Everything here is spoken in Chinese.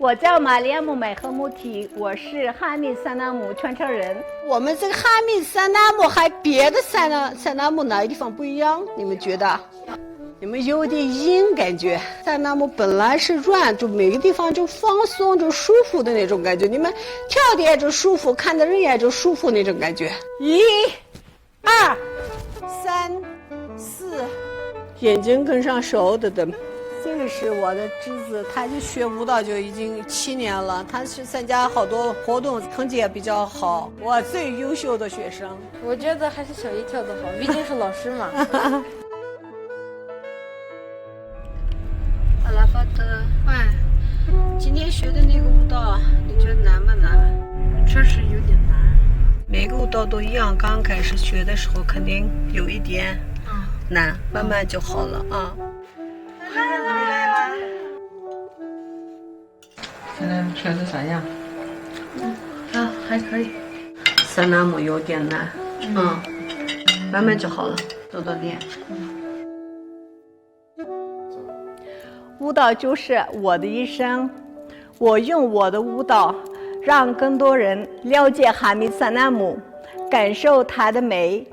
我叫玛利亚姆麦赫穆提，我是哈密萨纳姆传承人。我们这个哈密萨纳姆还别的萨纳姆哪个地方不一样？你们觉得？你们有点硬感觉，萨纳姆本来是软，就每个地方就放松，就舒服的那种感觉。你们跳的也就舒服，看的人也就舒服那种感觉。1、2、3、4，眼睛跟上手的。这个是我的侄子，他就学舞蹈就已经7年了，他是参加好多活动，成绩也比较好，我最优秀的学生。我觉得还是小姨跳得好，毕竟是老师嘛。阿拉法特，哎，今天学的那个舞蹈，你觉得难不难？确实有点难。每个舞蹈都一样，刚开始学的时候肯定有一点难，慢慢就好了啊。现在学的咋样？还可以。萨纳姆有点难，慢慢就好了，多多练。舞蹈就是我的一生，我用我的舞蹈让更多人了解哈密萨纳姆，感受它的美。